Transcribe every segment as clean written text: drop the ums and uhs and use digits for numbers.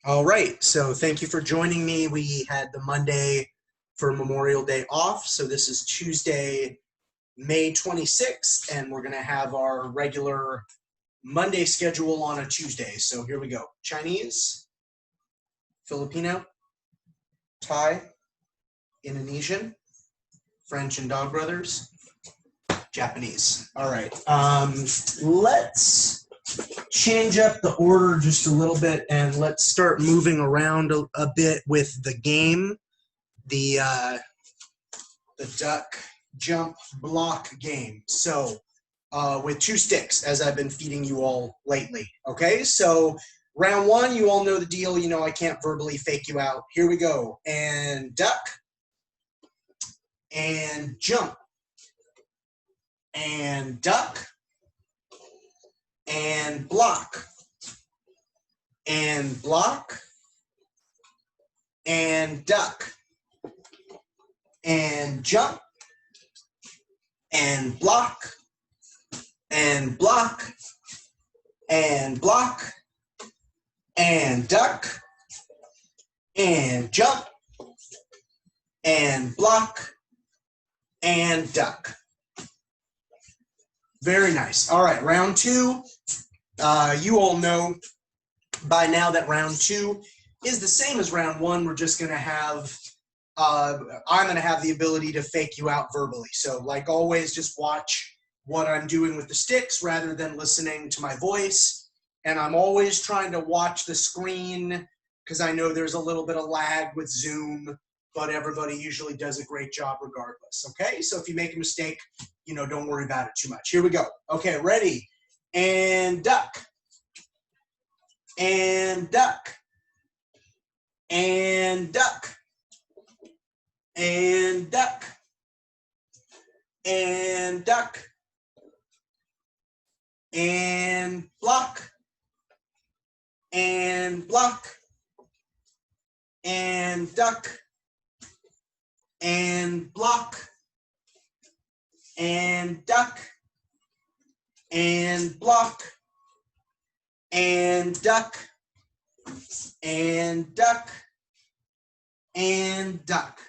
All right, so thank you for joining me. We had the Monday for Memorial Day off, so this is Tuesday, May 26th, and we're gonna have our regular Monday schedule on a Tuesday. So here we go. Chinese, Filipino, Thai, Indonesian, French and Dog Brothers, Japanese. All right, let's change up the order just a little bit and let's start moving around a bit with the game, the duck jump block game. So with two sticks, as I've been feeding you all lately. Okay, so round one, you all know the deal. You know I can't verbally fake you out. Here we go. And duck and jump and duck and block and block and duck and jump and block and block and block and duck and jump and block and duck. Very nice. All right, round two. You all know by now that round two is the same as round one. We're just going to have, I'm going to have the ability to fake you out verbally. So like always, just watch what I'm doing with the sticks rather than listening to my voice. And I'm always trying to watch the screen because I know there's a little bit of lag with Zoom, but everybody usually does a great job regardless. Okay, so if you make a mistake, you know, don't worry about it too much. Here we go. Okay, ready? And duck. And duck. And duck. And duck. And duck. And block. And block. And duck. And block. And duck. And block. And duck. And duck. And duck.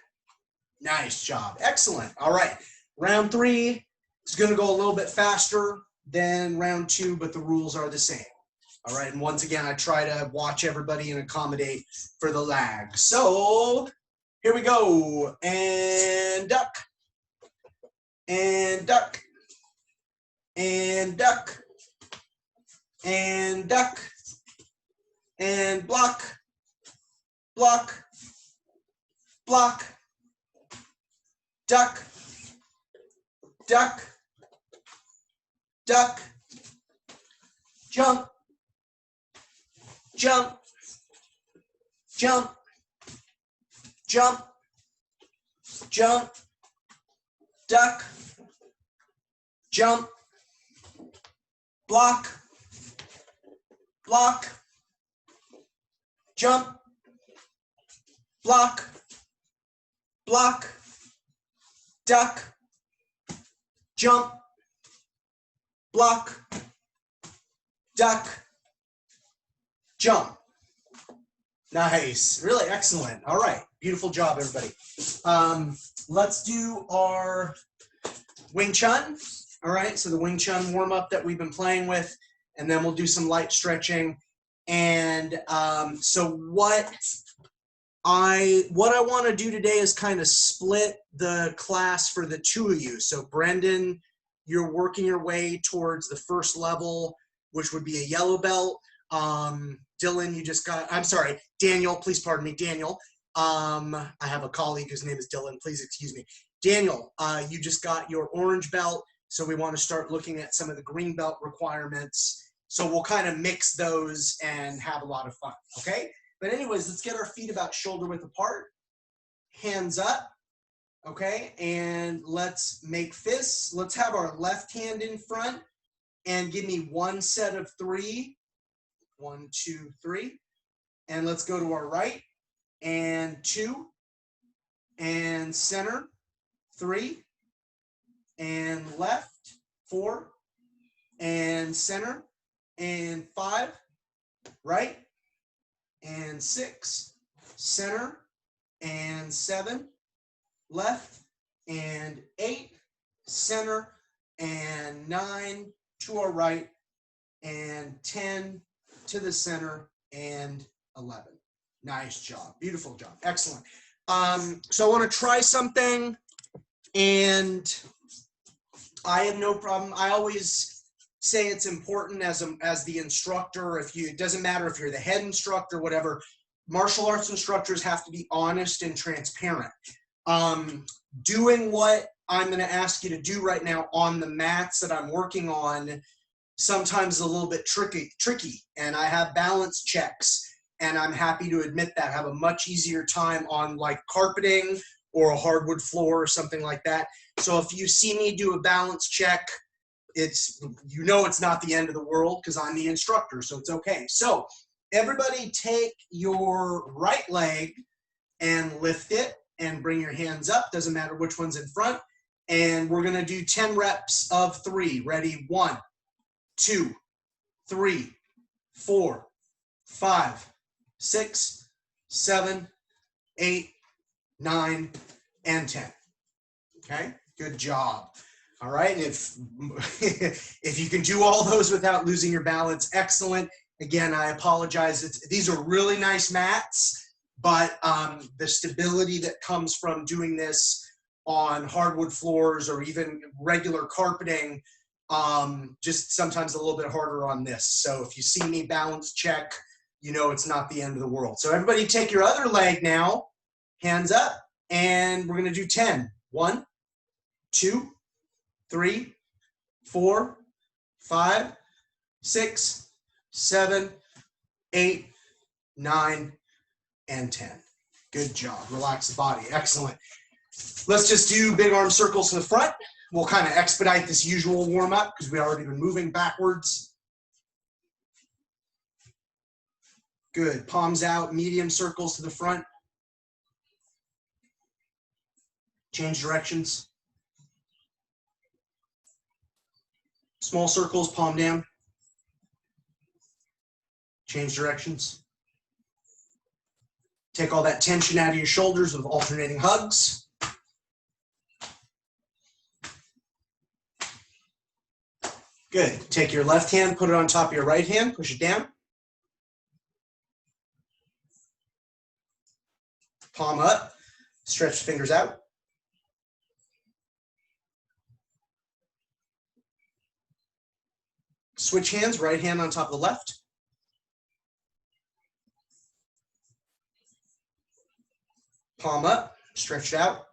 Nice job. Excellent. All right. Round three is going to go a little bit faster than round two, but the rules are the same. All right. And once again, I try to watch everybody and accommodate for the lag. So here we go. And duck. And duck. And duck. And duck. And block. Block. Block. Duck. Duck. Duck. Jump. Jump. Jump. Jump. Jump. Duck. Jump. Block. Block. Jump. Block. Block. Duck. Jump. Block. Duck. Jump. Nice. Really excellent. All right. Beautiful job, everybody. Let's do our Wing Chun. All right. So the Wing Chun warm-up that we've been playing with, and then we'll do some light stretching. And so what I want to do today is kind of split the class for the two of you. So Brendan, you're working your way towards the first level, which would be a yellow belt. Dylan, you just got, I'm sorry, Daniel, please pardon me, Daniel. I have a colleague whose name is Dylan, please excuse me. Daniel, you just got your orange belt, so we want to start looking at some of the green belt requirements. So we'll kind of mix those and have a lot of fun, okay? But anyways, let's get our feet about shoulder width apart, hands up, okay? And let's make fists. Let's have our left hand in front and give me one set of three. 1, 2, 3. And let's go to our right. And 2. And center. 3. And left. 4. And center. And 5. Right. And and 6, center, and 7, left, and 8, center, and 9 to our right, and 10 to the center, and 11. Nice job. Beautiful job. Excellent. So I want to try something, and I have no problem. I always say it's important as the instructor. It doesn't matter if you're the head instructor, whatever. Martial arts instructors have to be honest and transparent. Doing what I'm going to ask you to do right now on the mats that I'm working on sometimes is a little bit tricky, and I have balance checks, and I'm happy to admit that I have a much easier time on like carpeting or a hardwood floor or something like that. So if you see me do a balance check, it's not the end of the world because I'm the instructor, so it's okay. So everybody take your right leg and lift it and bring your hands up. Doesn't matter which one's in front. And we're gonna do 10 reps of 3. Ready? 1, 2, 3, 4, 5, 6, 7, 8, 9, and 10. Okay, good job. All right, and if you can do all those without losing your balance, excellent. Again, I apologize. These are really nice mats, but the stability that comes from doing this on hardwood floors or even regular carpeting, just sometimes a little bit harder on this. So if you see me balance check, it's not the end of the world. So everybody take your other leg now, hands up, and we're gonna do 10. 1, 2, 3, 4, 5, 6, 7, 8, 9, and 10. Good job. Relax the body. Excellent. Let's just do big arm circles to the front. We'll kind of expedite this usual warm up because we've already been moving backwards. Good. Palms out, medium circles to the front. Change directions. Small circles, palm down. Change directions. Take all that tension out of your shoulders with alternating hugs. Good. Take your left hand, put it on top of your right hand, push it down. Palm up, stretch the fingers out. Switch hands, right hand on top of the left. Palm up, stretch it out.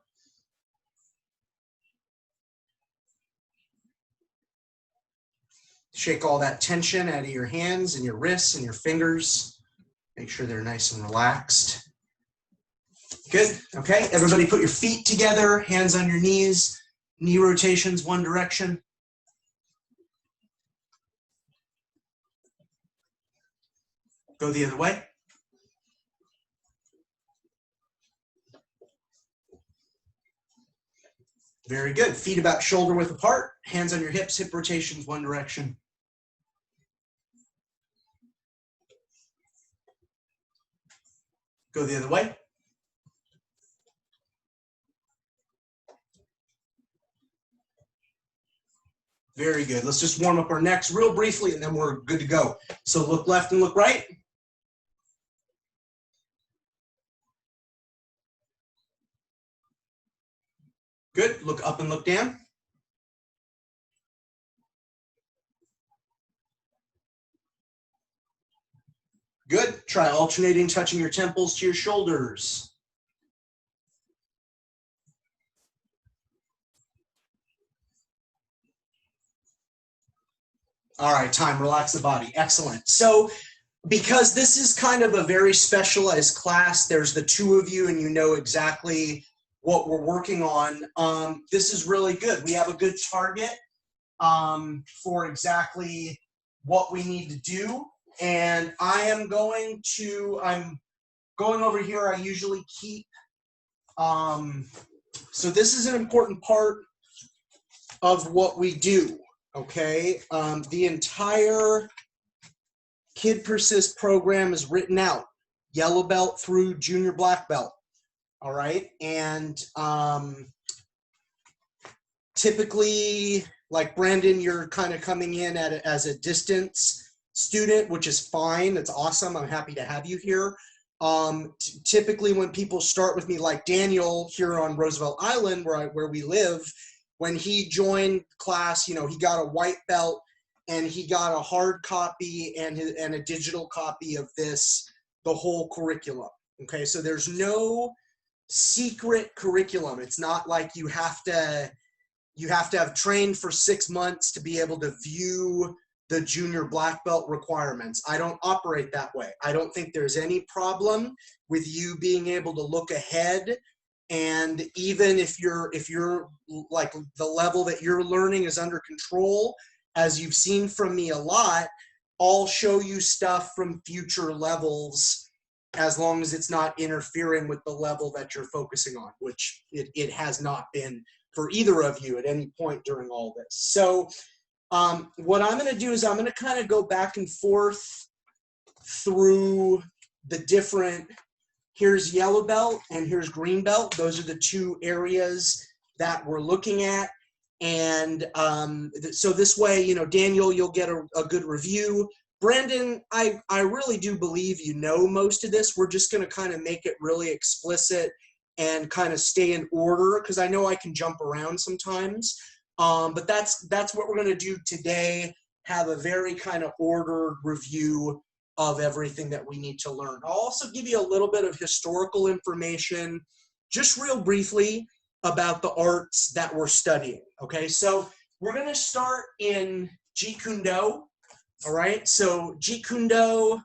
Shake all that tension out of your hands and your wrists and your fingers. Make sure they're nice and relaxed. Good. Okay, everybody put your feet together, hands on your knees, knee rotations one direction. Go the other way. Very good. Feet about shoulder width apart, hands on your hips, hip rotations one direction. Go the other way. Very good. Let's just warm up our necks real briefly and then we're good to go. So look left and look right. Good. Look up and look down. Good. Try alternating, touching your temples to your shoulders. All right, time. Relax the body. Excellent. So because this is kind of a very specialized class, there's the two of you and you know exactly what we're working on. This is really good. We have a good target for exactly what we need to do. And I'm going over here. I usually keep, so this is an important part of what we do. Okay, the entire KidPersist program is written out. yellow belt through junior black belt. All right. And typically, like Brandon, you're kind of coming in as a distance student, which is fine. It's awesome. I'm happy to have you here. Typically when people start with me, like Daniel here on Roosevelt Island, where we live, when he joined class, you know, he got a white belt and he got a hard copy and a digital copy of the whole curriculum. Okay, so there's no secret curriculum. It's not like you have to have trained for 6 months to be able to view the junior black belt requirements. I don't operate that way. I don't think there's any problem with you being able to look ahead. And even if you're like the level that you're learning is under control, as you've seen from me a lot, I'll show you stuff from future levels as long as it's not interfering with the level that you're focusing on, which it has not been for either of you at any point during all this. So what I'm going to do is I'm going to kind of go back and forth through the different, here's yellow belt and here's green belt. Those are the two areas that we're looking at. And so this way, you know, Daniel, you'll get a good review. Brandon, I really do believe you know most of this. We're just going to kind of make it really explicit and kind of stay in order, because I know I can jump around sometimes. But that's what we're going to do today, have a very kind of ordered review of everything that we need to learn. I'll also give you a little bit of historical information, just real briefly, about the arts that we're studying. Okay, so we're going to start in Jeet Kune Do. All right, so Jeet Kune Do,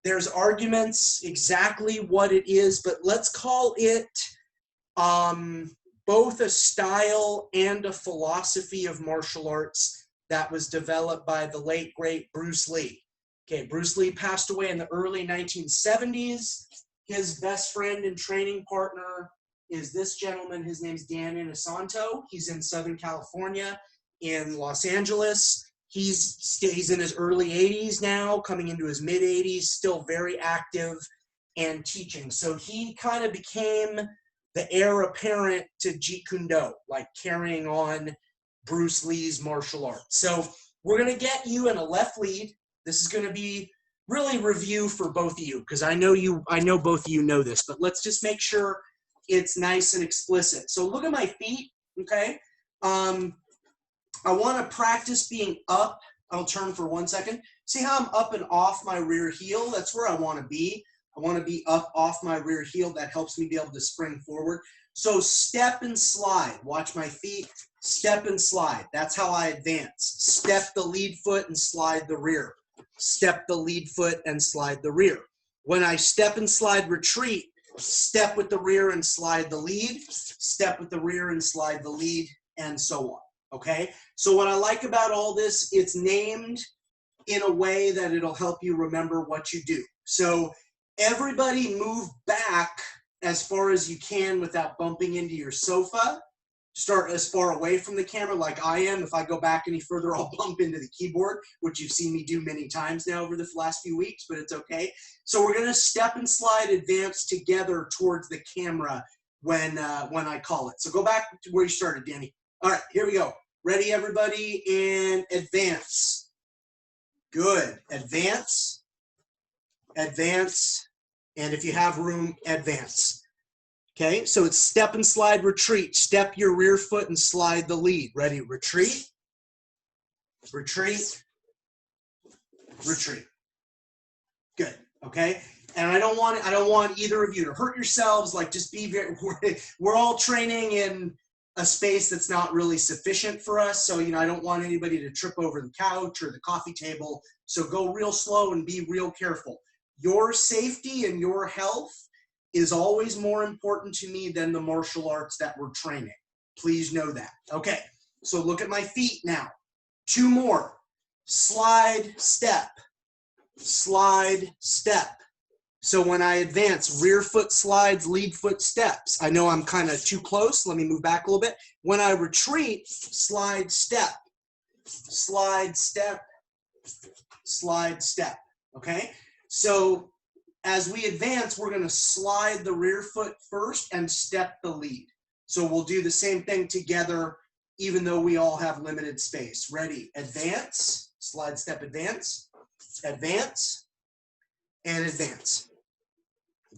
there's arguments exactly what it is, but let's call it both a style and a philosophy of martial arts that was developed by the late, great Bruce Lee. Okay, Bruce Lee passed away in the early 1970s. His best friend and training partner is this gentleman. His name's Dan Inosanto. He's in Southern California, in Los Angeles. He's in his early 80s now, coming into his mid 80s, still very active and teaching. So he kind of became the heir apparent to Jeet Kune Do, like carrying on Bruce Lee's martial arts. So we're going to get you in a left lead. This is going to be really review for both of you, because I know both of you know this, but let's just make sure it's nice and explicit. So look at my feet, okay? I want to practice being up. I'll turn for 1 second. See how I'm up and off my rear heel? That's where I want to be. I want to be up off my rear heel. That helps me be able to spring forward. So step and slide. Watch my feet. Step and slide. That's how I advance. Step the lead foot and slide the rear. Step the lead foot and slide the rear. When I step and slide retreat, step with the rear and slide the lead. Step with the rear and slide the lead, and so on. Okay? So what I like about all this, it's named in a way that it'll help you remember what you do. So everybody move back as far as you can without bumping into your sofa. Start as far away from the camera like I am. If I go back any further, I'll bump into the keyboard, which you've seen me do many times now over the last few weeks, but it's okay. So we're going to step and slide, advance together towards the camera when I call it. So go back to where you started, Danny. All right, here we go. Ready, everybody, and advance. Good. Advance, advance, and if you have room, advance. Okay, so it's step and slide, retreat. Step your rear foot and slide the lead. Ready, retreat, retreat, retreat. Good, okay? And I don't want either of you to hurt yourselves. Like, just be very, we're all training in a space that's not really sufficient for us. So, you know, I don't want anybody to trip over the couch or the coffee table. So go real slow and be real careful. Your safety and your health is always more important to me than the martial arts that we're training. Please know that. Okay, so look at my feet now. 2 more. Slide, step. Slide, step. So when I advance, rear foot slides, lead foot steps. I know I'm kind of too close. Let me move back a little bit. When I retreat, slide, step. Slide, step. Slide, step. Okay? So as we advance, we're going to slide the rear foot first and step the lead. So we'll do the same thing together, even though we all have limited space. Ready? Advance, slide, step, advance, advance, and advance.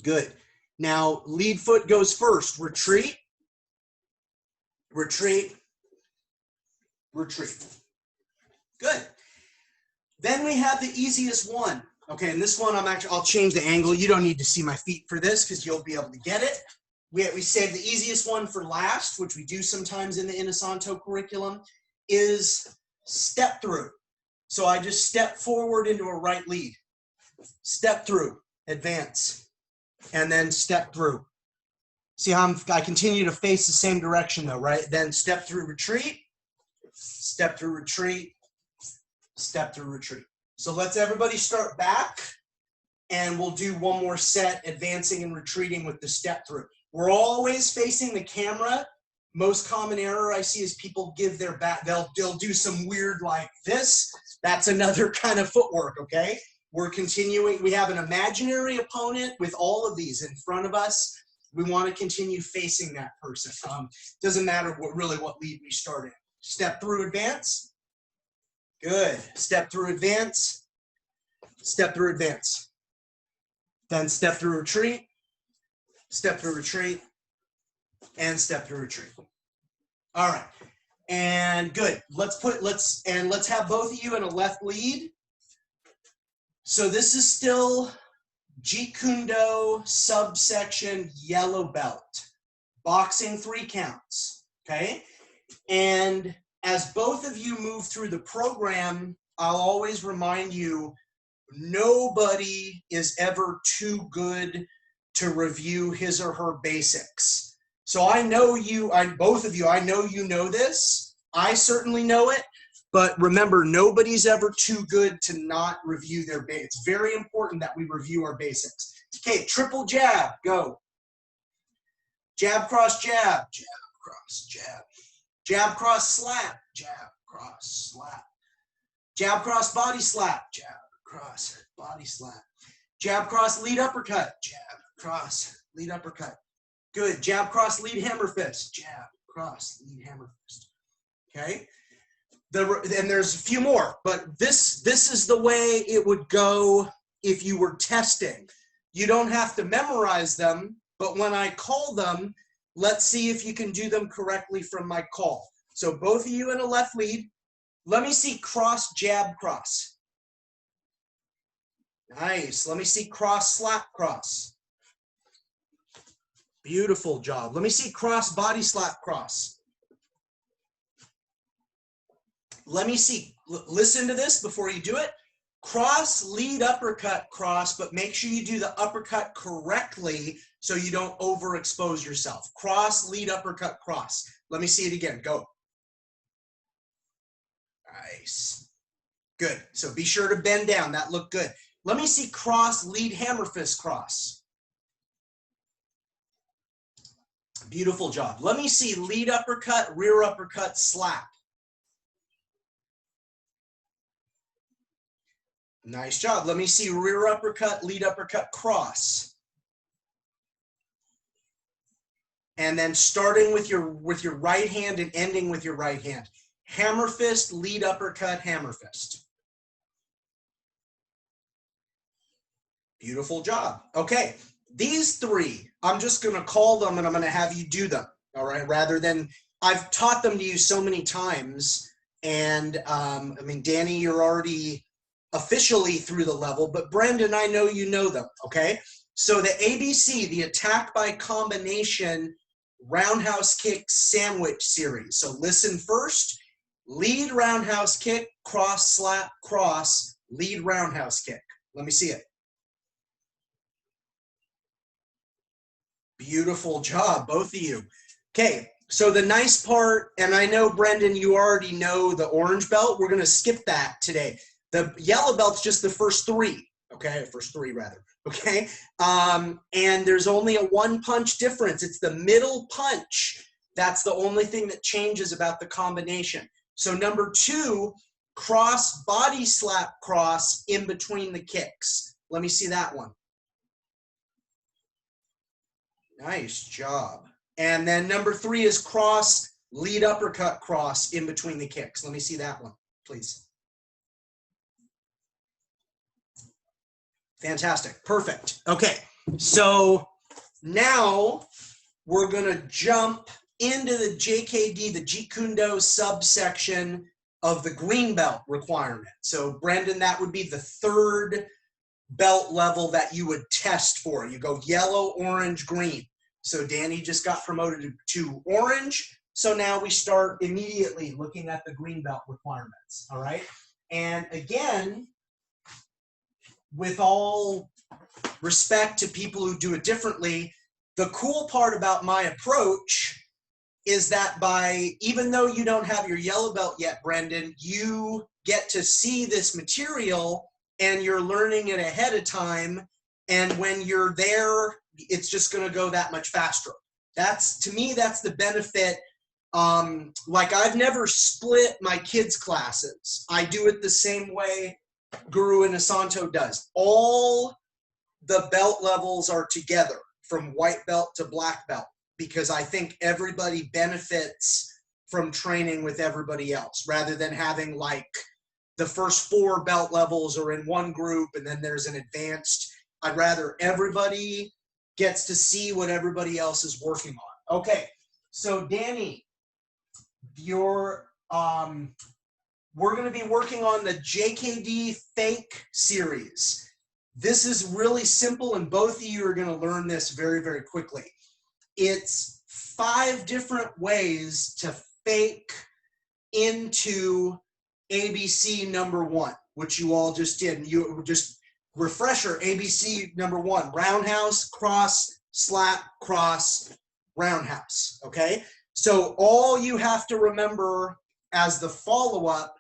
Good. Now, lead foot goes first. Retreat, retreat, retreat. Good. Then we have the easiest one. Okay, and this one I'll change the angle. You don't need to see my feet for this because you'll be able to get it. We save the easiest one for last, which we do sometimes in the Inosanto curriculum, is step through. So I just step forward into a right lead. Step through, advance, and then step through. See how I continue to face the same direction though, right? Then step through, retreat, step through, retreat, step through, retreat. So let's everybody start back, and we'll do one more set, advancing and retreating with the step through. We're always facing the camera. Most common error I see is people give their back, they'll do some weird like this. That's another kind of footwork, okay? We're continuing, we have an imaginary opponent with all of these in front of us. We want to continue facing that person. Doesn't matter what lead we start in. Step through, advance. Good. Step through, advance. Step through, advance. Then step through, retreat. Step through, retreat. And step through, retreat. All right. And good. Let's have both of you in a left lead. So this is still Jeet Kune Do subsection yellow belt. Boxing 3 counts. Okay? And as both of you move through the program, I'll always remind you, nobody is ever too good to review his or her basics. So I know you, both of you, I know you know this. I certainly know it. But remember, nobody's ever too good to not review their basics. It's very important that we review our basics. Okay, triple jab, go. Jab, cross, jab. Jab, cross, jab. Jab, cross, slap. Jab, cross, slap. Jab, cross, body slap. Jab, cross, body slap. Jab, cross, lead uppercut. Jab, cross, lead uppercut. Good. Jab, cross, lead hammer fist. Jab, cross, lead hammer fist. Okay? And there's a few more, but this is the way it would go if you were testing. You don't have to memorize them, but when I call them, let's see if you can do them correctly from my call. So both of you in a left lead. Let me see cross, jab, cross. Nice. Let me see cross, slap, cross. Beautiful job. Let me see cross, body slap, cross. Let me see, listen to this before you do it. Cross, lead, uppercut, cross, but make sure you do the uppercut correctly so you don't overexpose yourself. Cross, lead, uppercut, cross. Let me see it again, go. Nice. Good, so be sure to bend down, that looked good. Let me see cross, lead, hammer fist, cross. Beautiful job. Let me see lead uppercut, rear uppercut, slap. Nice job. Let me see rear uppercut, lead uppercut, cross. And then starting with your right hand and ending with your right hand. Hammer fist, lead uppercut, hammer fist. Beautiful job. Okay, these 3, I'm just going to call them and I'm going to have you do them, all right? Rather than, I've taught them to you so many times. And I mean, Danny, you're already officially through the level, but Brendan, I know you know them, okay? So the ABC, the attack by combination roundhouse kick sandwich series. So listen first, lead roundhouse kick, cross, slap, cross, lead roundhouse kick. Let me see it. Beautiful job, both of you. Okay, so the nice part, and I know, Brendan, you already know the orange belt. We're going to skip that today. The yellow belt's just the first 3, okay? First 3, rather, okay? And there's only a 1 punch difference. It's the middle punch. That's the only thing that changes about the combination. So number 2, cross, body slap, cross in between the kicks. Let me see that one. Nice job. And then number 3 is cross, lead uppercut cross in between the kicks. Let me see that one, please. Fantastic. Perfect. Okay. So now we're going to jump into the JKD, the Jeet Kune Do subsection of the green belt requirement. So Brendan, that would be the 3rd belt level that you would test for. You go yellow, orange, green. So Danny just got promoted to orange. So now we start immediately looking at the green belt requirements. All right. And again, with all respect to people who do it differently, the cool part about my approach is that even though you don't have your yellow belt yet, Brendan, you get to see this material and you're learning it ahead of time. And when you're there, it's just going to go that much faster. To me, that's the benefit. Like I've never split my kids' classes. I do it the same way Guru and Asanto does. All the belt levels are together from white belt to black belt, because I think everybody benefits from training with everybody else rather than having like the first 4 belt levels are in one group and then there's an advanced. I'd rather everybody gets to see what everybody else is working on. Okay, so Danny, we're going to be working on the JKD Fake series. This is really simple, and both of you are going to learn this very, very quickly. It's 5 different ways to fake into ABC number 1, which you all just did. You just refresher ABC number 1, roundhouse, cross, slap, cross, roundhouse. Okay, so all you have to remember as the follow-up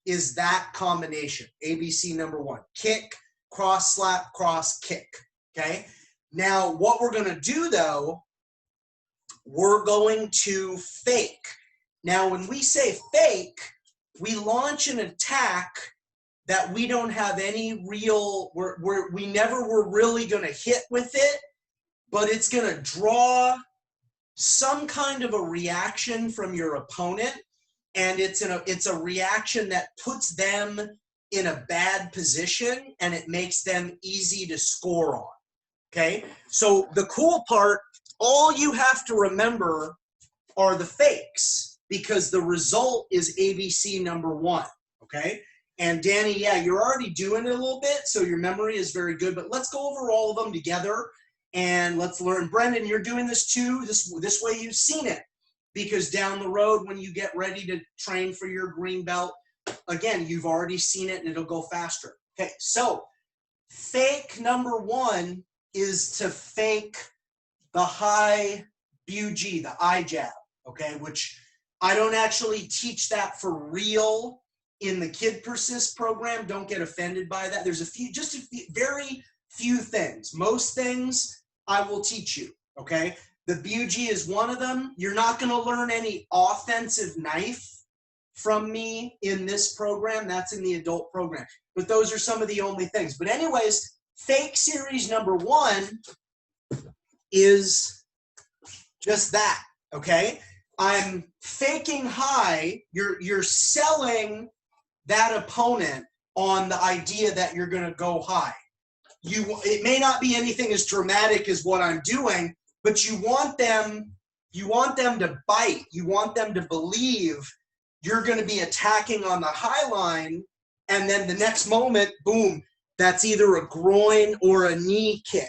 is that combination, ABC number 1, kick, cross, slap, cross, kick. Okay, now what we're going to do though, we're going to fake. Now when we say fake, we launch an attack that we don't have any real, we never were really going to hit with it, but it's going to draw some kind of a reaction from your opponent, and it's a reaction that puts them in a bad position and it makes them easy to score on. Okay, so the cool part, all you have to remember are the fakes, because the result is ABC number 1. Okay, and Danny, yeah, you're already doing it a little bit, so your memory is very good, but let's go over all of them together and let's learn. Brendan, you're doing this too, this way you've seen it, because down the road when you get ready to train for your green belt, again, you've already seen it and it'll go faster. Okay, so fake number 1 is to fake the high BUG, the eye jab, okay, which I don't actually teach that for real in the KidPersist program. Don't get offended by that. There's very few things. Most things I will teach you, okay? The BUG is one of them. You're not going to learn any offensive knife from me in this program. That's in the adult program. But those are some of the only things. But anyways, fake series number 1 is just that, okay? I'm faking high. You're selling that opponent on the idea that you're going to go high. It may not be anything as dramatic as what I'm doing, but you want them to bite. You want them to believe you're going to be attacking on the high line, and then the next moment, boom, that's either a groin or a knee kick.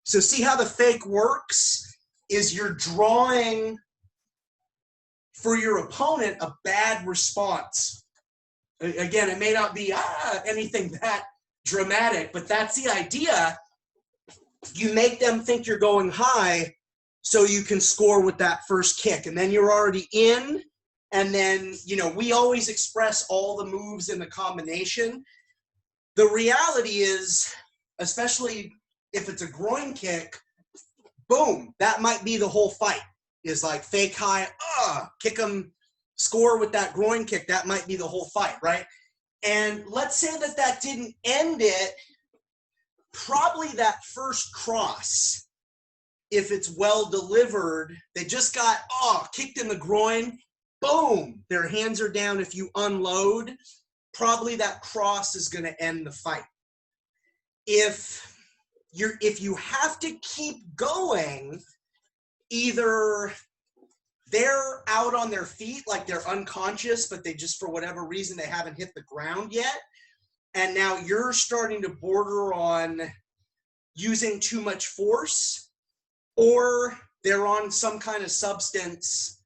So see how the fake works? Is you're drawing for your opponent a bad response. Again, it may not be anything that dramatic, but that's the idea. You make them think you're going high so you can score with that first kick, and then you're already in. And then, we always express all the moves in the combination. The reality is, especially if it's a groin kick, boom, that might be the whole fight. Is like fake high, kick them, score with that groin kick. That might be the whole fight, right? And let's say that didn't end it. Probably that first cross if it's well delivered, they just got, kicked in the groin, boom, their hands are down. If you unload, probably that cross is going to end the fight. If you have to keep going, either they're out on their feet, like they're unconscious, but they just, for whatever reason, they haven't hit the ground yet. And now you're starting to border on using too much force, or they're on some kind of substance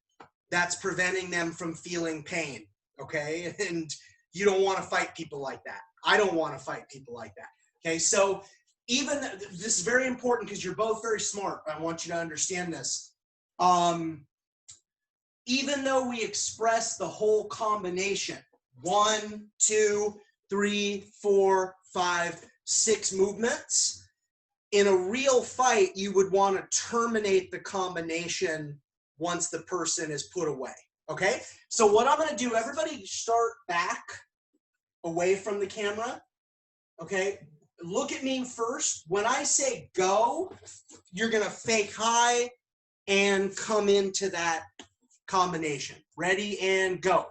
that's preventing them from feeling pain, okay? And you don't want to fight people like that. I don't want to fight people like that, okay? So even, this is very important because you're both very smart. I want you to understand this. Even though we express the whole combination, 1, 2, 3, 4, 5, 6 movements, in a real fight, you would want to terminate the combination once the person is put away, okay? So what I'm going to do, everybody start back away from the camera, okay? Look at me first. When I say go, you're going to fake high and come into that combination. Ready and go.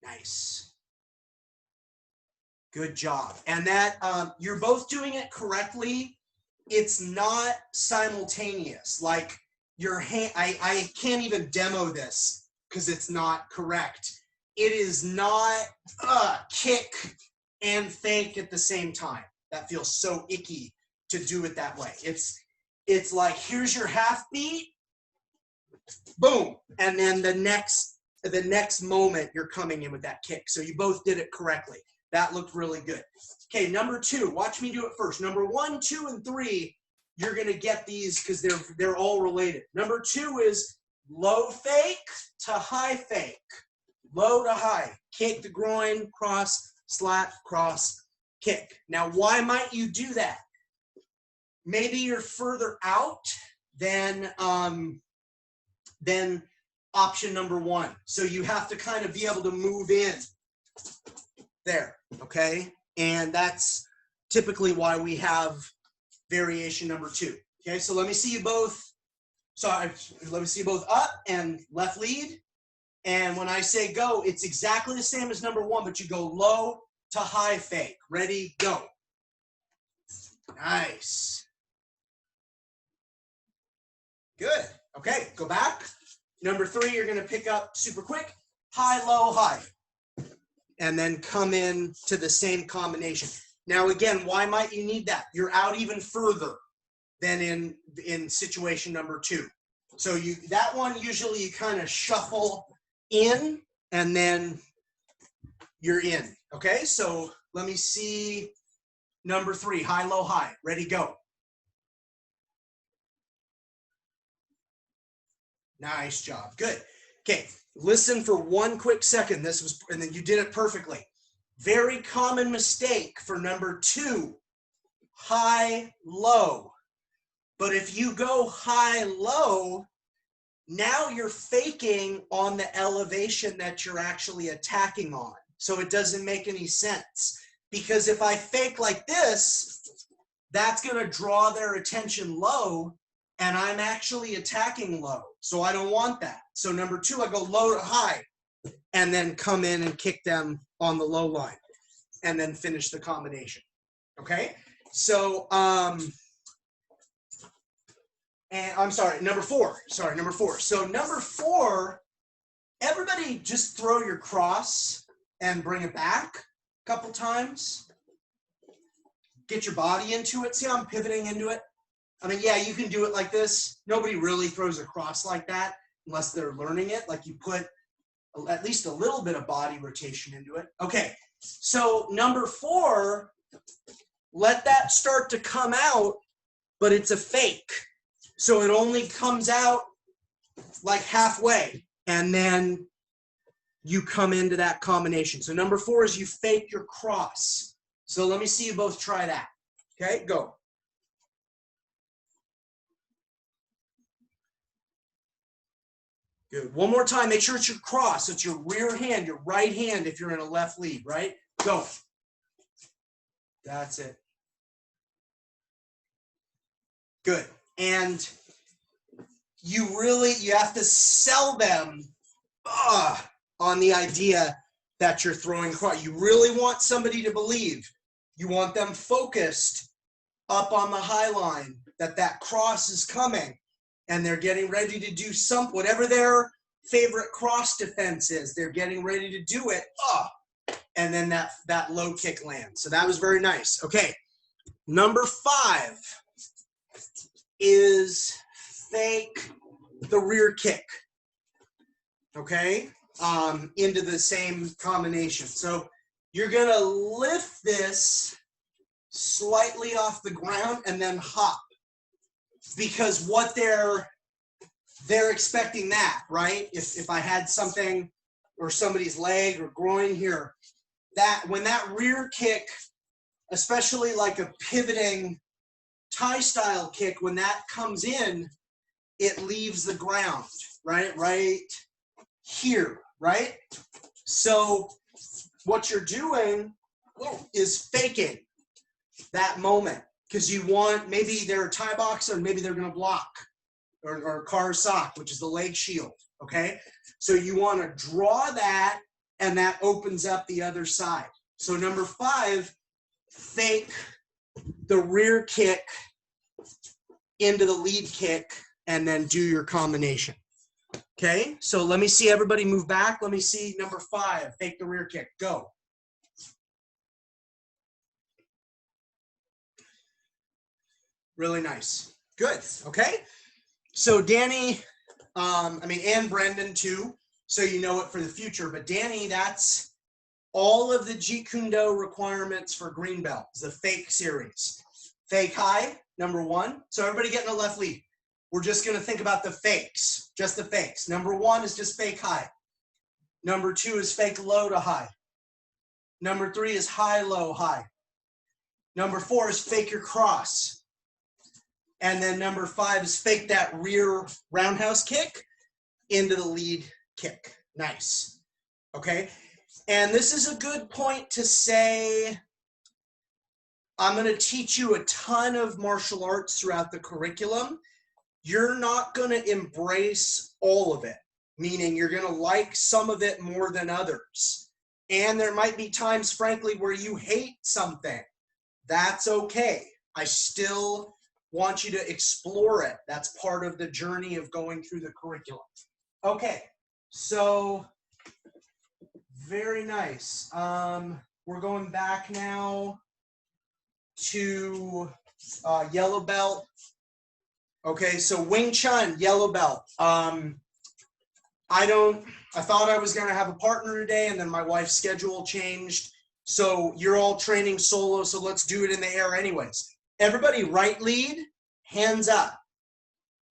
Nice. Good job. And that, you're both doing it correctly. It's not simultaneous. Like your hand, I can't even demo this because it's not correct. It is not kick and fake at the same time. That feels so icky to do it that way. It's like, here's your half beat, boom, and then the next moment you're coming in with that kick. So you both did it correctly. That looked really good. Okay, number 2, watch me do it first. Number 1, 2, and 3, you're gonna get these because they're all related. Number 2 is low fake to high fake. Low to high. Kick the groin, cross, slap, cross, kick. Now, why might you do that? Maybe you're further out than option number 1. So you have to kind of be able to move in there, okay? And that's typically why we have variation number 2. Okay, so let me see you both. Sorry, let me see you both up and left lead. And when I say go, it's exactly the same as number 1, but you go low to high fake. Ready, go. Nice. Good. Okay, go back. Number 3, you're going to pick up super quick. High, low, high. And then come in to the same combination. Now, again, why might you need that? You're out even further than in situation number 2. So that one, usually you kind of shuffle in and then you're in. Okay, so let me see number 3, high, low, high. Ready, go. Nice job. Good. Okay, listen for 1 quick second. And then you did it perfectly. Very common mistake for number 2, high, low. But if you go high, low, now you're faking on the elevation that you're actually attacking on. So it doesn't make any sense. Because if I fake like this, that's going to draw their attention low, and I'm actually attacking low. So I don't want that. So number 2, I go low to high, and then come in and kick them on the low line, and then finish the combination. Okay? So, and I'm sorry, number 4. Sorry, number 4. So number 4, everybody just throw your cross and bring it back a couple times. Get your body into it. See how I'm pivoting into it? I mean, yeah, you can do it like this. Nobody really throws a cross like that unless they're learning it. Like you put at least a little bit of body rotation into it. Okay, so number 4, let that start to come out, but it's a fake. So it only comes out like halfway, and then you come into that combination. So number 4 is you fake your cross. So let me see you both try that. Okay, go. Good. One more time. Make sure it's your cross. So it's your rear hand, your right hand if you're in a left lead, right? Go. That's it. Good. And you have to sell them on the idea that you're throwing across. You really want somebody to believe. You want them focused up on the high line, that cross is coming, and they're getting ready to do whatever their favorite cross defense is. They're getting ready to do it. And then that low kick lands. So that was very nice. Okay, number 5 is fake the rear kick. Okay, into the same combination. So you're gonna lift this slightly off the ground and then hop, because what they're expecting that, right? If I had something or somebody's leg or groin here, that when that rear kick, especially like a pivoting Thai style kick, when that comes in, it leaves the ground, right here, right? So what you're doing is faking that moment, because you want, maybe they're a Thai boxer and maybe they're going to block, or car sock, which is the leg shield, okay? So you want to draw that, and that opens up the other side. So number 5, fake the rear kick into the lead kick, and then do your combination. Okay, so let me see everybody move back. Let me see number 5, fake the rear kick. Go. Really nice. Good. Okay. So Danny, and Brendan too, so you know it for the future. But Danny, that's all of the Jeet Kune Do requirements for green belts, the fake series. Fake high, number 1. So everybody get in the left lead. We're just going to think about the fakes, just the fakes. Number 1 is just fake high. Number 2 is fake low to high. Number 3 is high, low, high. Number 4 is fake your cross. And then number 5 is fake that rear roundhouse kick into the lead kick. Nice. Okay. And this is a good point to say, I'm going to teach you a ton of martial arts throughout the curriculum. You're not going to embrace all of it, meaning you're going to like some of it more than others. And there might be times, frankly, where you hate something. That's okay. I still want you to explore it. That's part of the journey of going through the curriculum. Okay, so very nice. We're going back now to yellow belt. Okay, so Wing Chun, yellow belt. I thought I was gonna have a partner today, and then my wife's schedule changed. So you're all training solo, so let's do it in the air anyways. Everybody right lead, hands up,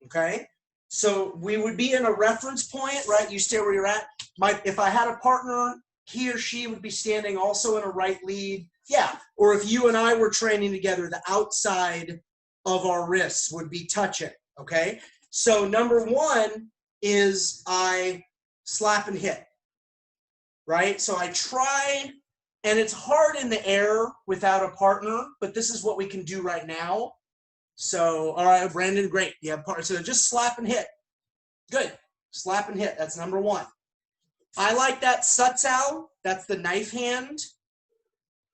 okay? So we would be in a reference point, right? You stay where you're at. If I had a partner, he or she would be standing also in a right lead. Yeah, or if you and I were training together, the outside of our wrists would be touching, okay? So number 1 is I slap and hit, right? So I try, and it's hard in the air without a partner, but this is what we can do right now. So, all right, Brandon, great. You have partner. So just slap and hit. Good. Slap and hit. That's number 1. I like that Sutsao. That's the knife hand.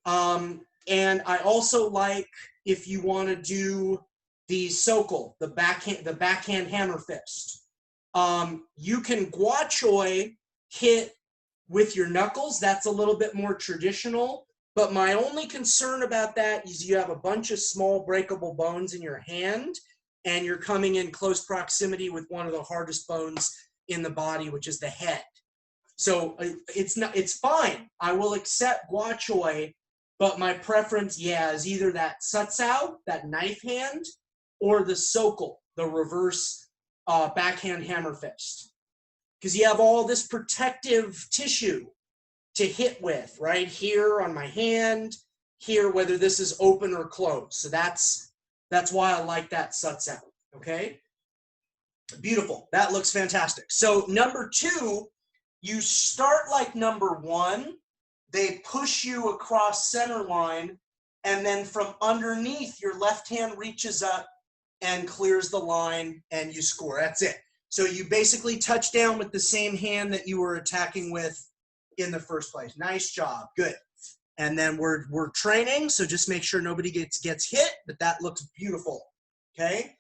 And I also like, if you want to do the Sokol, the backhand hammer fist. You can Gua Choi hit with your knuckles. That's a little bit more traditional. But my only concern about that is you have a bunch of small breakable bones in your hand, and you're coming in close proximity with one of the hardest bones in the body, which is the head. So it's fine. I will accept Gua Choi, but my preference, is either that Sutsao, that knife hand, or the Sokol, the reverse backhand hammer fist. Because you have all this protective tissue to hit with, right here on my hand, here, whether this is open or closed. So that's why I like that Sutsao, okay? Beautiful. That looks fantastic. So number 2, you start like number 1. They push you across center line, and then from underneath, your left hand reaches up and clears the line, and you score. That's it. So you basically touch down with the same hand that you were attacking with in the first place. Nice job. Good. And then we're training, so just make sure nobody gets hit, but that looks beautiful. Okay?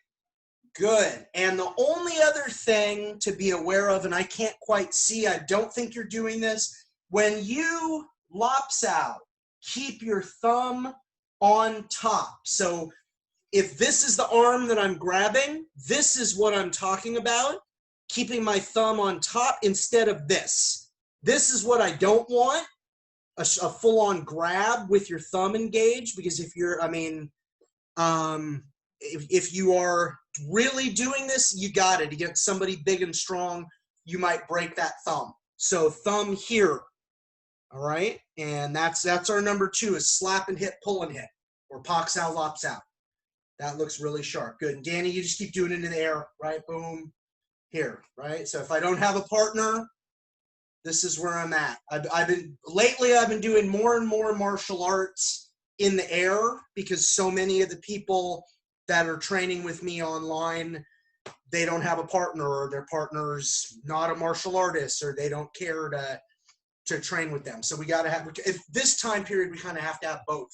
Good. And the only other thing to be aware of, and I can't quite see, I don't think you're doing this, when you lops out, keep your thumb on top. So if this is the arm that I'm grabbing, this is what I'm talking about, keeping my thumb on top instead of this. This is what I don't want, a full-on grab with your thumb engaged, because if you're, I mean, if you are really doing this, you got it. Against somebody big and strong, you might break that thumb. So thumb here, all right? And that's our number 2 is slap and hit, pull and hit, or pox out, lops out. That looks really sharp. Good. And Danny, you just keep doing it in the air, right? Boom, here, right? So if I don't have a partner, this is where I'm at. Lately I've been doing more and more martial arts in the air, because so many of the people that are training with me online, they don't have a partner, or their partner's not a martial artist, or they don't care to train with them. So we got to have, if this time period, we kind of have to have both,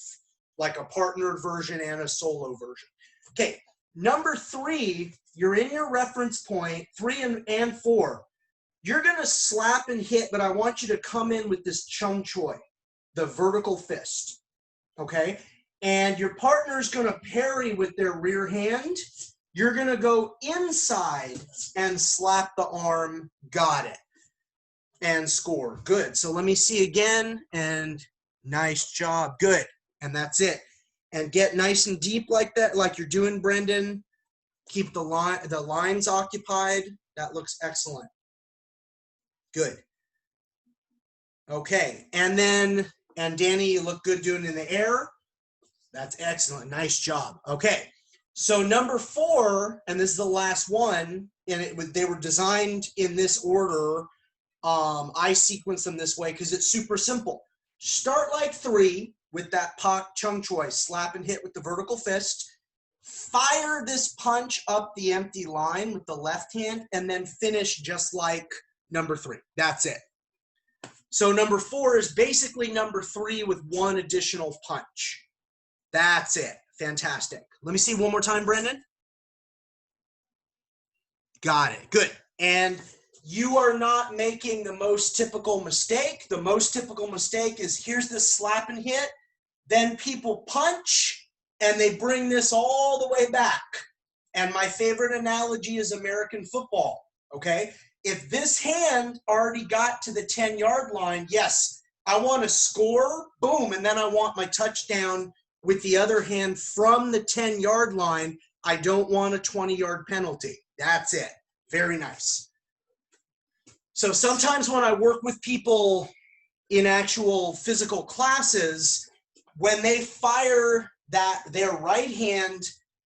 like a partnered version and a solo version. Okay, number 3, you're in your reference point, 3 and 4. You're going to slap and hit, but I want you to come in with this chung choi, the vertical fist, okay? And your partner's going to parry with their rear hand. You're going to go inside and slap the arm, got it, and score. Good. So let me see again, and nice job. Good. And that's it. And get nice and deep like that, like you're doing, Brendan. Keep the lines occupied. That looks excellent. Good. Okay. And Danny, you look good doing it in the air. That's excellent. Nice job. Okay. So number 4, and this is the last one, and they were designed in this order. I sequence them this way because it's super simple. Start like 3 with that pak chung choi, slap and hit with the vertical fist. Fire this punch up the empty line with the left hand, and then finish just like number 3. That's it. So number 4 is basically number 3 with 1 additional punch. That's it. Fantastic. Let me see one more time, Brendan. Got it. Good. And you are not making the most typical mistake. The most typical mistake is, here's this slap and hit, then people punch, and they bring this all the way back. And my favorite analogy is American football, okay? If this hand already got to the 10-yard line, yes, I want to score, boom, and then I want my touchdown with the other hand from the 10-yard line. I don't want a 20-yard penalty. That's it. Very nice. So sometimes when I work with people in actual physical classes, when they fire their right hand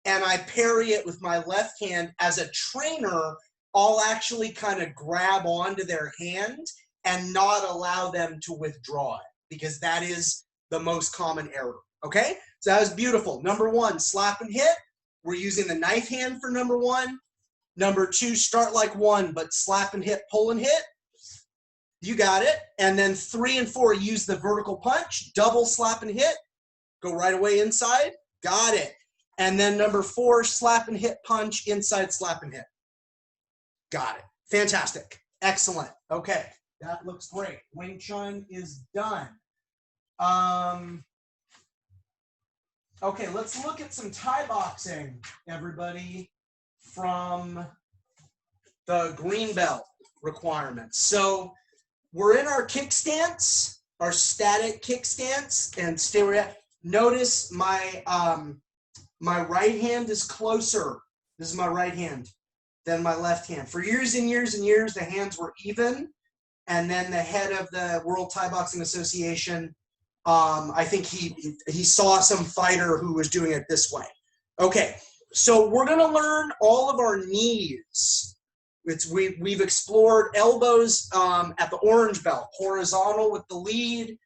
and I parry it with my left hand, as a trainer, I'll actually kind of grab onto their hand and not allow them to withdraw it, because that is the most common error. Okay, so that was beautiful. Number 1, slap and hit. We're using the knife hand for number 1. Number 2, start like 1, but slap and hit, pull and hit. You got it. And then 3 and 4, use the vertical punch, double slap and hit, go right away inside. Got it. And then number 4, slap and hit, punch, inside, slap and hit. Got it. Fantastic. Excellent. Okay, that looks great. Wing Chun is done. Okay, let's look at some Thai boxing, everybody, from the green belt requirements. So we're in our kick stance, our static kick stance, and stay where you're at. Notice my my right hand is closer. This is my right hand than my left hand. For years and years and years, the hands were even, and then the head of the World Thai Boxing Association, I think he saw some fighter who was doing it this way. Okay, so we're going to learn all of our knees. We've explored elbows at the orange belt, horizontal with the lead,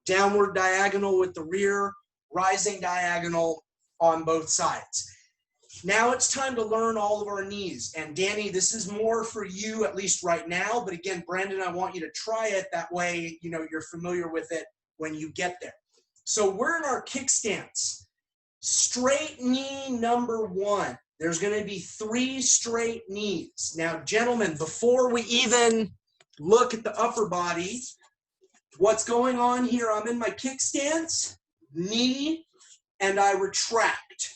downward diagonal with the rear, rising diagonal on both sides. Now it's time to learn all of our knees. And Danny, this is more for you, at least right now. But again, Brandon, I want you to try it. That way, you know, you're familiar with it when you get there. So we're in our kick stance. Straight knee number 1. There's going to be 3 straight knees. Now, gentlemen, before we even look at the upper body, what's going on here? I'm in my kick stance, knee, and I retract.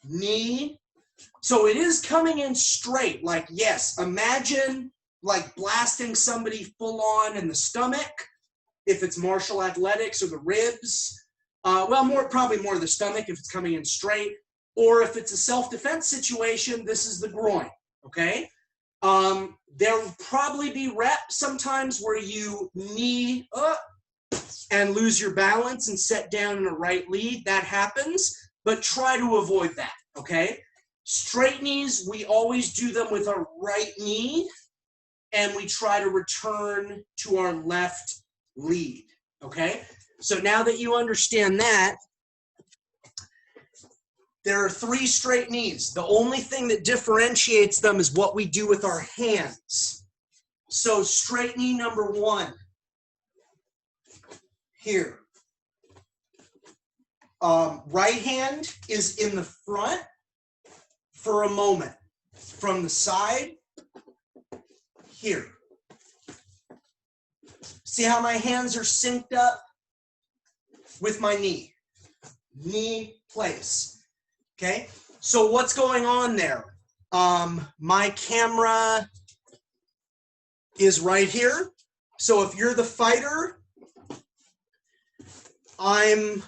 Knee. So it is coming in straight. Like, yes, imagine like blasting somebody full on in the stomach, if it's martial athletics, or the ribs. Well, probably more the stomach if it's coming in straight. Or if it's a self-defense situation, this is the groin, okay? There will probably be reps sometimes where you knee up and lose your balance and set down in a right lead. That happens, but try to avoid that, okay? Straight knees, we always do them with our right knee, and we try to return to our left lead, okay? So now that you understand that, there are 3 straight knees. The only thing that differentiates them is what we do with our hands. So straight knee number 1, here. Right hand is in the front for a moment. From the side, here. See how my hands are synced up with my knee? Knee place. Okay, so what's going on there? My camera is right here. So if you're the fighter, I'm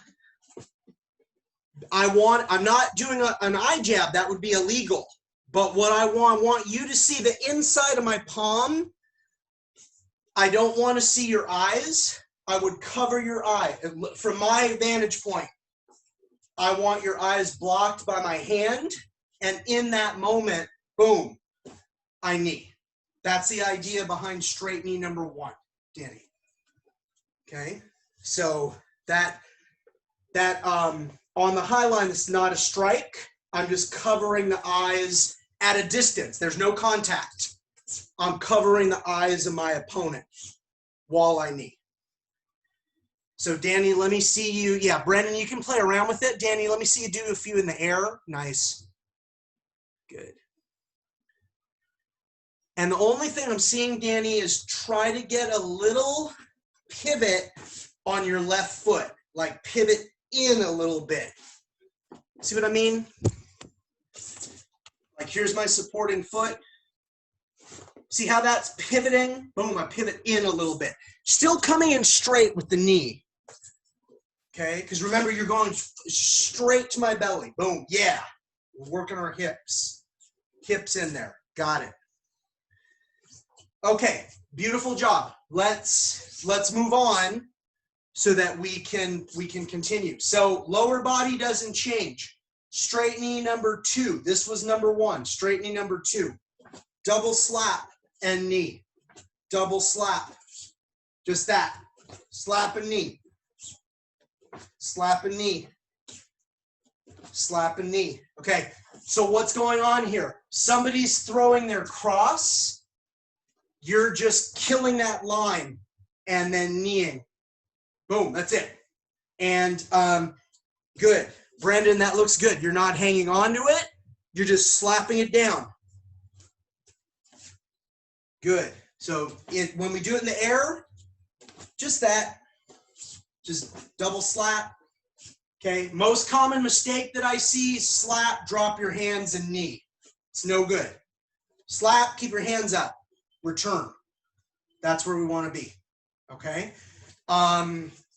not doing an eye jab. That would be illegal. But what I want you to see the inside of my palm. I don't want to see your eyes. I would cover your eye. From my vantage point, I want your eyes blocked by my hand, and in that moment, boom, I knee. That's the idea behind straight knee number 1, Danny. Okay, so that on the high line, it's not a strike. I'm just covering the eyes at a distance. There's no contact. I'm covering the eyes of my opponent while I knee. So Danny, let me see you. Yeah, Brendan, you can play around with it. Danny, let me see you do a few in the air. Nice. Good. And the only thing I'm seeing, Danny, is try to get a little pivot on your left foot. Like pivot in a little bit. See what I mean? Like here's my supporting foot. See how that's pivoting? Boom, I pivot in a little bit. Still coming in straight with the knee. Okay, because remember, you're going straight to my belly. Boom, yeah. We're working our hips. Hips in there. Got it. Okay, beautiful job. Let's move on so that we can continue. So lower body doesn't change. Straight knee number 2. This was number 1. Straight knee number 2. Double slap and knee. Double slap. Just that. Slap and knee. Slap and knee. Slap and knee. Okay, so what's going on here? Somebody's throwing their cross. You're just killing that line and then kneeing. Boom, that's it. And good. Brandon, that looks good. You're not hanging on to it. You're just slapping it down. Good. So when we do it in the air, just that. Just double slap. Okay. Most common mistake that I see, slap, drop your hands, and knee. It's no good. Slap, keep your hands up. Return. That's where we want to be. Okay.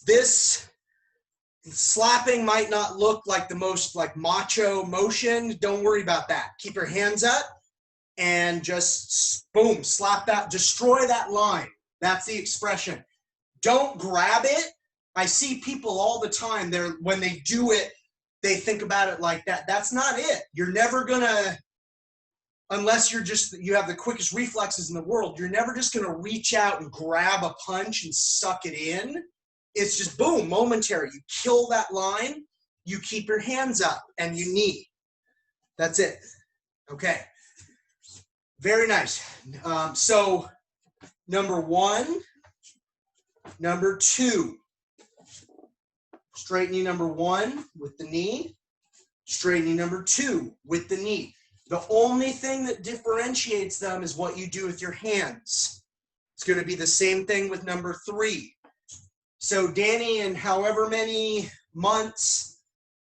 This slapping might not look like the most like macho motion. Don't worry about that. Keep your hands up and just boom, slap that, destroy that line. That's the expression. Don't grab it. I see people all the time, when they do it, they think about it like that. That's not it. You're never gonna, unless you have the quickest reflexes in the world, you're never just gonna reach out and grab a punch and suck it in. It's just boom, momentary. You kill that line, you keep your hands up and you knee. That's it. Okay. Very nice. So number 1, number 2. Straight knee number 1 with the knee. Straight knee number 2 with the knee. The only thing that differentiates them is what you do with your hands. It's going to be the same thing with number 3. So Danny, in however many months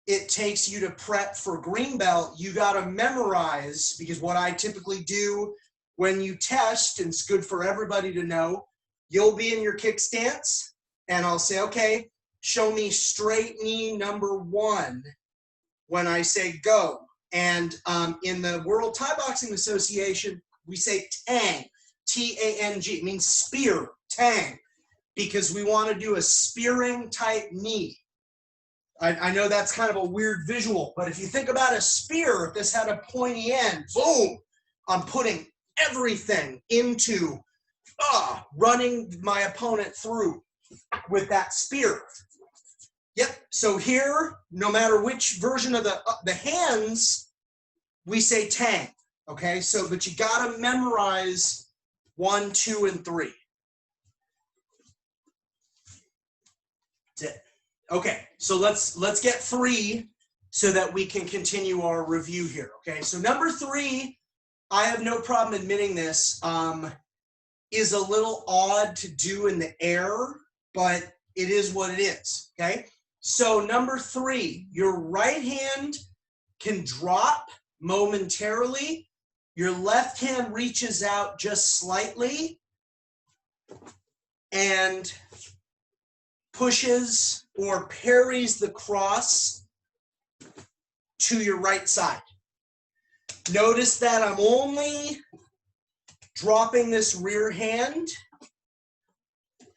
it takes you to prep for green belt, you got to memorize, because what I typically do when you test, and it's good for everybody to know, you'll be in your kick stance and I'll say, okay, show me straight knee number 1 when I say go. And in the World Thai Boxing Association, we say tang, T-A-N-G. It means spear, tang, because we want to do a spearing type knee. I know that's kind of a weird visual, but if you think about a spear, if this had a pointy end, boom, I'm putting everything into running my opponent through with that spear. Yep. So here, no matter which version of the hands, we say tang. Okay. So, but you got to memorize 1, 2, and 3. That's it. Okay. So let's get 3 so that we can continue our review here. Okay. So number 3, I have no problem admitting this, is a little odd to do in the air, but it is what it is. Okay. So number 3, your right hand can drop momentarily. Your left hand reaches out just slightly and pushes or parries the cross to your right side. Notice that I'm only dropping this rear hand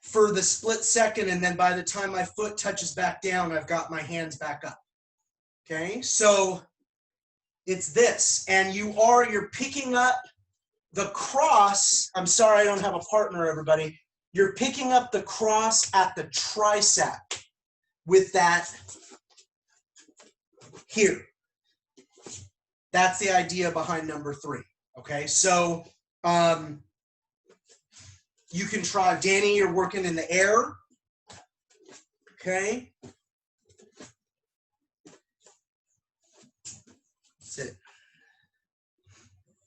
for the split second, and then by the time my foot touches back down, I've got my hands back up. Okay, so it's this, and you're picking up the cross. I'm sorry I don't have a partner, everybody. You're picking up the cross at the tricep with that here. That's the idea behind number 3. Okay, so you can try, Danny, you're working in the air. Okay. That's it.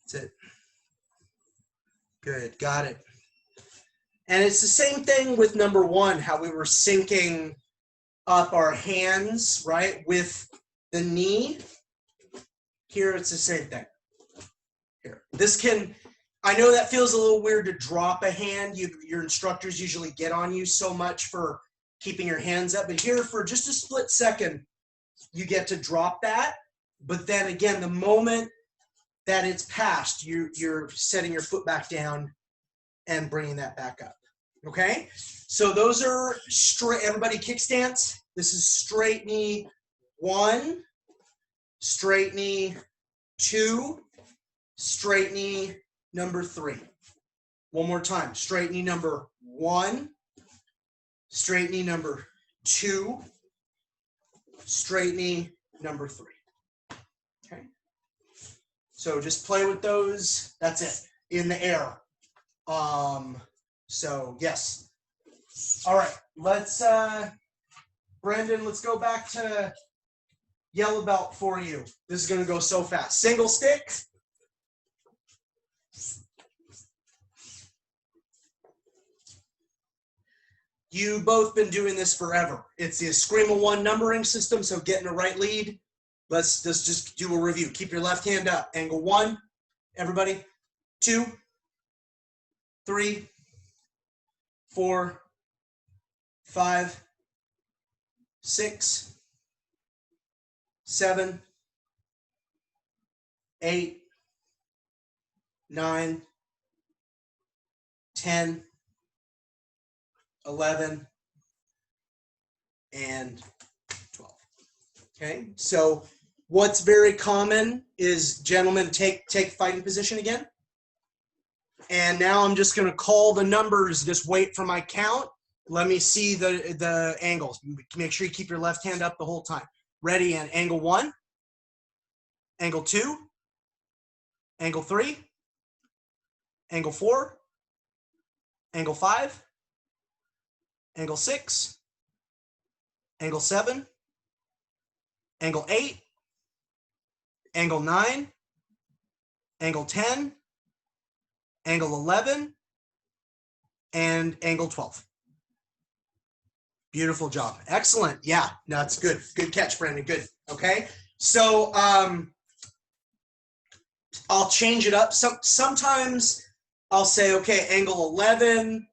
That's it. Good, got it. And it's the same thing with number 1, how we were syncing up our hands, right, with the knee. Here, it's the same thing. Here, this can, I know that feels a little weird to drop a hand. Your instructors usually get on you so much for keeping your hands up, but here for just a split second, you get to drop that. But then again, the moment that it's passed, you're setting your foot back down and bringing that back up. Okay, so those are straight, everybody kick stance. This is straight knee 1, straight knee 2, straight knee number 3. One more time, straight knee number 1, straight knee number 2, straight knee number 3. Okay, so just play with those. That's it, in the air. So yes. All right, let's Brandon, let's go back to yellow belt for you. This is going to go so fast. Single stick. You've both been doing this forever. It's the Eskrima 1 numbering system, so getting a right lead. Let's just do a review. Keep your left hand up. Angle 1, everybody. 2, 3, 4, 5, 6, 7, 8, 9, 10, 11, and 12. Okay, so what's very common is gentlemen take fighting position again. And now I'm just going to call the numbers. Just wait for my count. Let me see the angles. Make sure you keep your left hand up the whole time. Ready, and angle 1, angle 2, angle 3, angle 4, angle 5, angle 6, angle 7, angle 8, angle 9, angle 10, angle 11, and angle 12. Beautiful job. Excellent. Yeah, no, that's good. Good catch, Brandon. Good. Okay. So I'll change it up. Sometimes I'll say, okay, angle 11,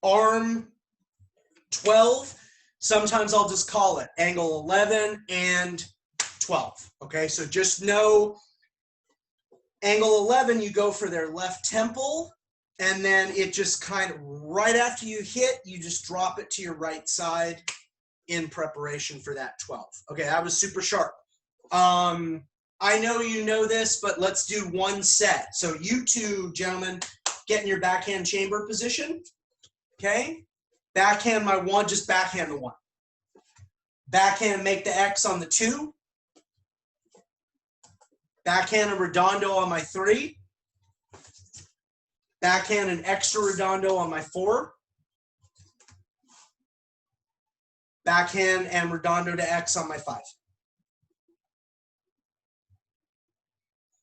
arm 12. Sometimes I'll just call it angle 11 and 12. Okay, so just know angle 11, you go for their left temple, and then it just kind of right after you hit, you just drop it to your right side in preparation for that 12. Okay, that was super sharp. I know you know this, but let's do one set. So you two gentlemen, get in your backhand chamber position. Okay, backhand my 1, just backhand the 1. Backhand make the X on the 2. Backhand a redondo on my 3. Backhand an extra redondo on my 4. Backhand and redondo to X on my 5.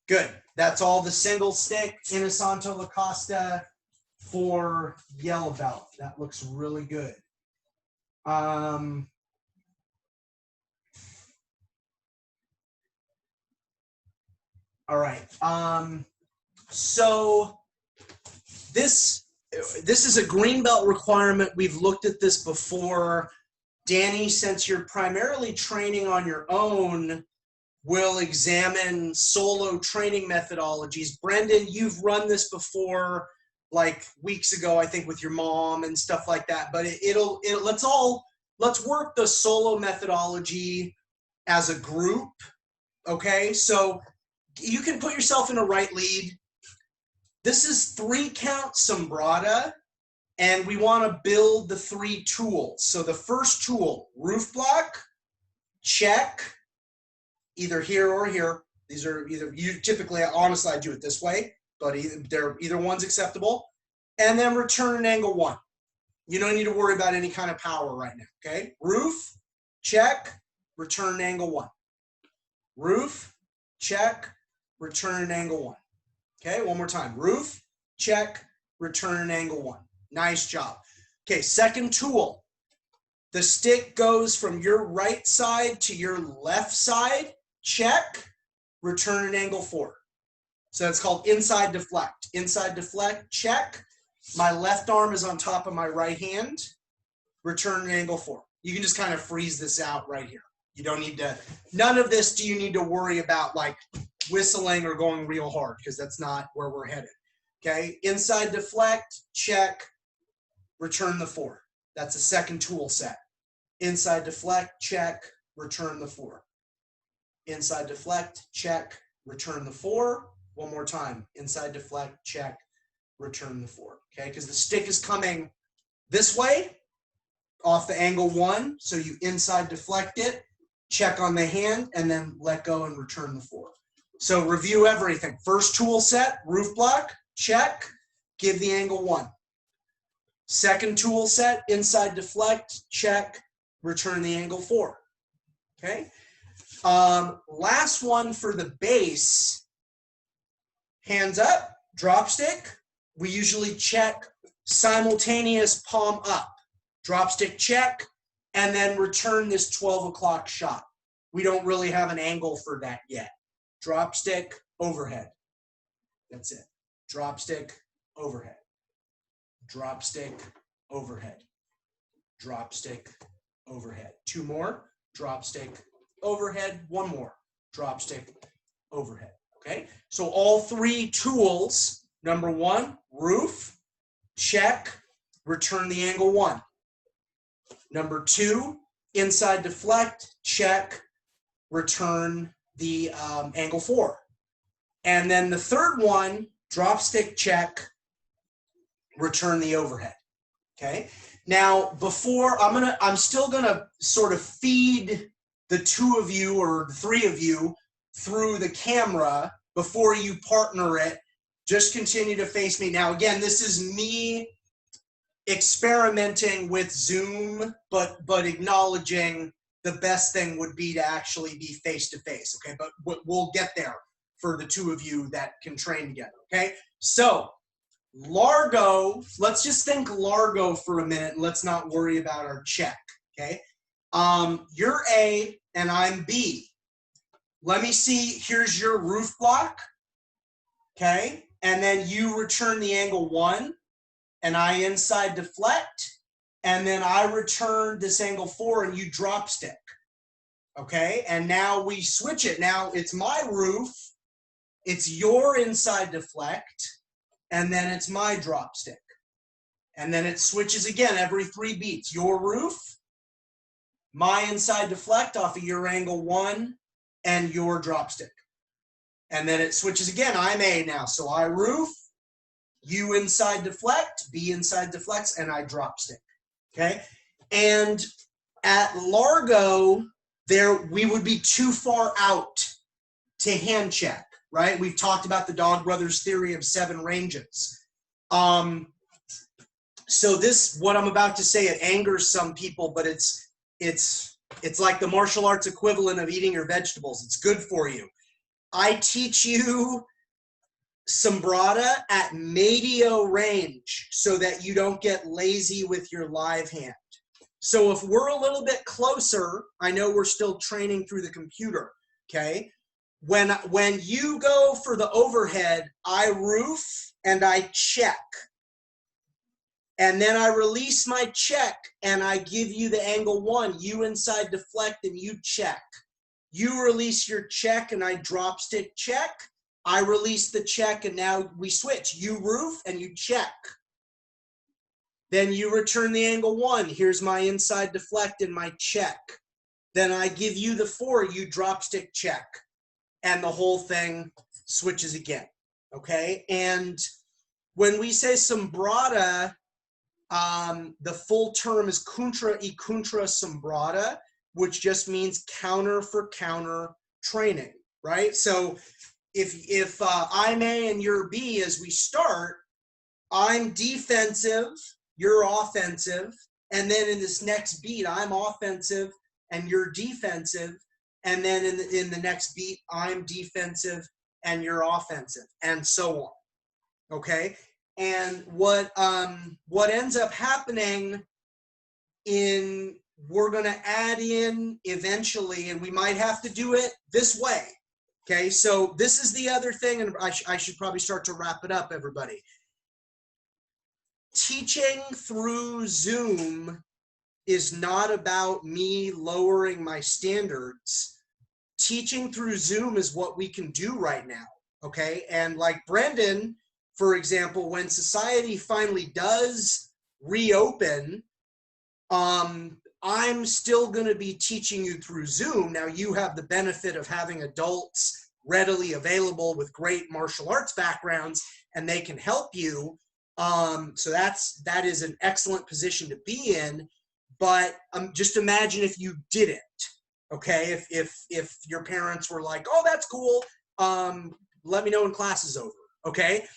Good. That's all the single stick Inosanto La Costa for yellow belt. That looks really good. All right. So this is a green belt requirement. We've looked at this before. Danny, since you're primarily training on your own, will examine solo training methodologies. Brendan, you've run this before, like weeks ago, I think, with your mom and stuff like that. But let's work the solo methodology as a group. Okay, so you can put yourself in a right lead. This is 3-count sombrata, and we want to build the 3 tools. So the first tool, roof block, check, either here or here. These are either, you typically, honestly, I do it this way, but either one's acceptable. And then return an angle 1. You don't need to worry about any kind of power right now, okay? Roof, check, return an angle 1. Roof, check, return an angle 1. Okay, one more time. Roof, check, return an angle 1. Nice job. Okay, second tool. The stick goes from your right side to your left side. Check, return an angle 4. So that's called inside deflect. Inside deflect, check. My left arm is on top of my right hand. Return an angle 4. You can just kind of freeze this out right here. You don't need to, none of this do you need to worry about like whistling or going real hard, because that's not where we're headed. Okay, inside deflect, check, return the 4. That's a second tool set. Inside deflect, check, return the 4. Inside deflect, check, return the 4. One more time. Inside deflect, check, return the 4. Okay, because the stick is coming this way off the angle 1. So you inside deflect it, check on the hand, and then let go and return the 4. So review everything. First tool set, roof block, check, give the angle 1. Second tool set, inside deflect, check, return the angle 4. Okay. Last one for the base, hands up, drop stick. We usually check simultaneous palm up, drop stick check, and then return this 12 o'clock shot. We don't really have an angle for that yet. Drop stick, overhead. That's it. Drop stick, overhead. Drop stick, overhead. Drop stick, overhead. 2 more. Drop stick, overhead. 1 more. Drop stick, overhead. Okay? So all 3 tools, number 1, roof, check, return the angle 1. Number 2, inside deflect, check, return the angle 4. And then the third one, drop stick check, return the overhead. Okay. Now before I'm still gonna sort of feed the 2 of you or the 3 of you through the camera before you partner it. Just continue to face me. Now, again, this is me experimenting with Zoom, but acknowledging the best thing would be to actually be face-to-face, okay? But we'll get there for the two of you that can train together, okay? So, Largo, let's just think Largo for a minute, and let's not worry about our check, okay? You're A, and I'm B. Let me see, here's your roof block, okay? And then you return the angle 1, and I inside deflect, and then I return this angle 4, and you drop stick, okay? And now we switch it. Now it's my roof, it's your inside deflect, and then it's my drop stick. And then it switches again every 3 beats. Your roof, my inside deflect off of your angle 1, and your drop stick. And then it switches again. I'm A now. So I roof, you inside deflect, B inside deflects, and I drop stick. Okay? And at Largo, we would be too far out to hand check, right? We've talked about the Dog Brothers theory of 7 ranges. So this, what I'm about to say, it angers some people, but it's like the martial arts equivalent of eating your vegetables. It's good for you. I teach you sombrada at medio range so that you don't get lazy with your live hand. So if we're a little bit closer, I know we're still training through the computer, okay? When you go for the overhead, I roof and I check. And then I release my check and I give you the angle 1. You inside deflect and you check. You release your check and I drop stick check. I release the check and now we switch. You roof and you check. Then you return the angle 1. Here's my inside deflect and my check. Then I give you the 4. You drop stick check. And the whole thing switches again. Okay? And when we say sombrada, the full term is contra y contra sombrada, which just means counter for counter training, right? So if I'm A and you're B as we start, I'm defensive, you're offensive, and then in this next beat, I'm offensive and you're defensive, and then in the next beat, I'm defensive and you're offensive, and so on, okay? And what ends up happening we're going to add in eventually, and we might have to do it this way, okay? So this is the other thing, and I should probably start to wrap it up, everybody. Teaching through Zoom is not about me lowering my standards. Teaching through Zoom is what we can do right now, okay? And like Brendan, for example, when society finally does reopen, I'm still going to be teaching you through Zoom. Now, you have the benefit of having adults readily available with great martial arts backgrounds, and they can help you. So that is an excellent position to be in. But just imagine if you didn't, okay? If your parents were like, "Oh, that's cool. Let me know when class is over," okay?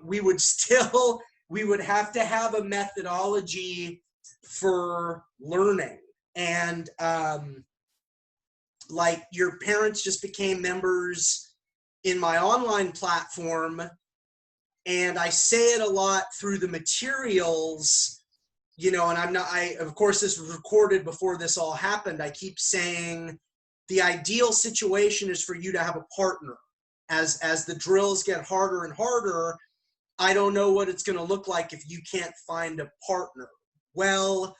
We would have to have a methodology for learning. And like your parents just became members in my online platform, and I say it a lot through the materials, you know, and of course this was recorded before this all happened. I keep saying the ideal situation is for you to have a partner. As the drills get harder and harder, I don't know what it's going to look like if you can't find a partner. Well,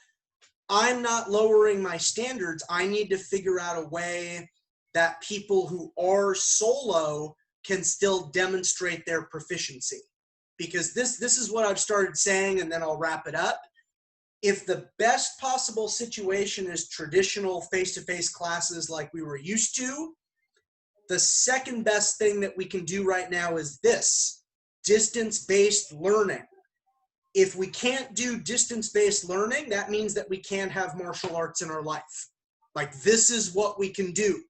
I'm not lowering my standards. I need to figure out a way that people who are solo can still demonstrate their proficiency. Because this is what I've started saying, and then I'll wrap it up. If the best possible situation is traditional face-to-face classes like we were used to, the second best thing that we can do right now is this, distance-based learning. If we can't do distance-based learning, that means that we can't have martial arts in our life. Like, this is what we can do.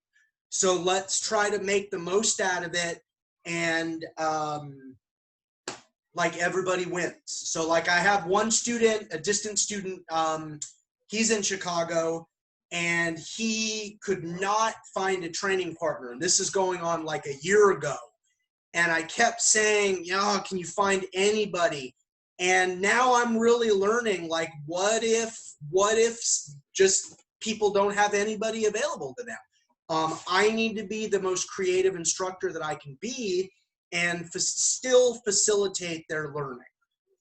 So let's try to make the most out of it, and like everybody wins. So like I have one student, a distant student, he's in Chicago, and he could not find a training partner. And this is going on like a year ago. And I kept saying, can you find anybody? And now I'm really learning, like, what if just people don't have anybody available to them? I need to be the most creative instructor that I can be and still facilitate their learning.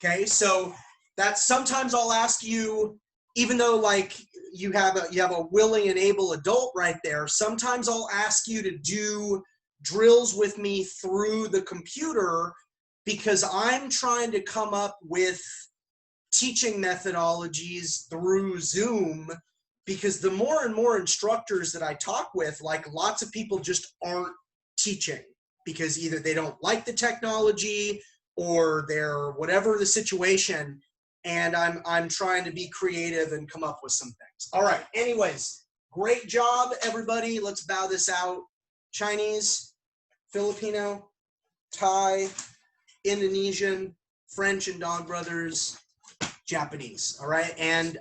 Okay, so that's, sometimes I'll ask you, even though like you have a willing and able adult right there, sometimes I'll ask you to do drills with me through the computer, because I'm trying to come up with teaching methodologies through Zoom, because the more and more instructors that I talk with, like lots of people just aren't teaching because either they don't like the technology or they're whatever the situation, and I'm trying to be creative and come up with some things. All right, anyways, great job, everybody. Let's bow this out. Chinese, Filipino, Thai, Indonesian, French and Dog Brothers, Japanese. All right, and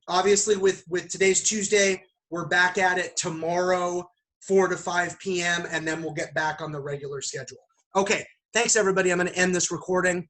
obviously with today's Tuesday, we're back at it tomorrow, 4 to 5 p.m., and then we'll get back on the regular schedule. Okay, thanks everybody. I'm going to end this recording.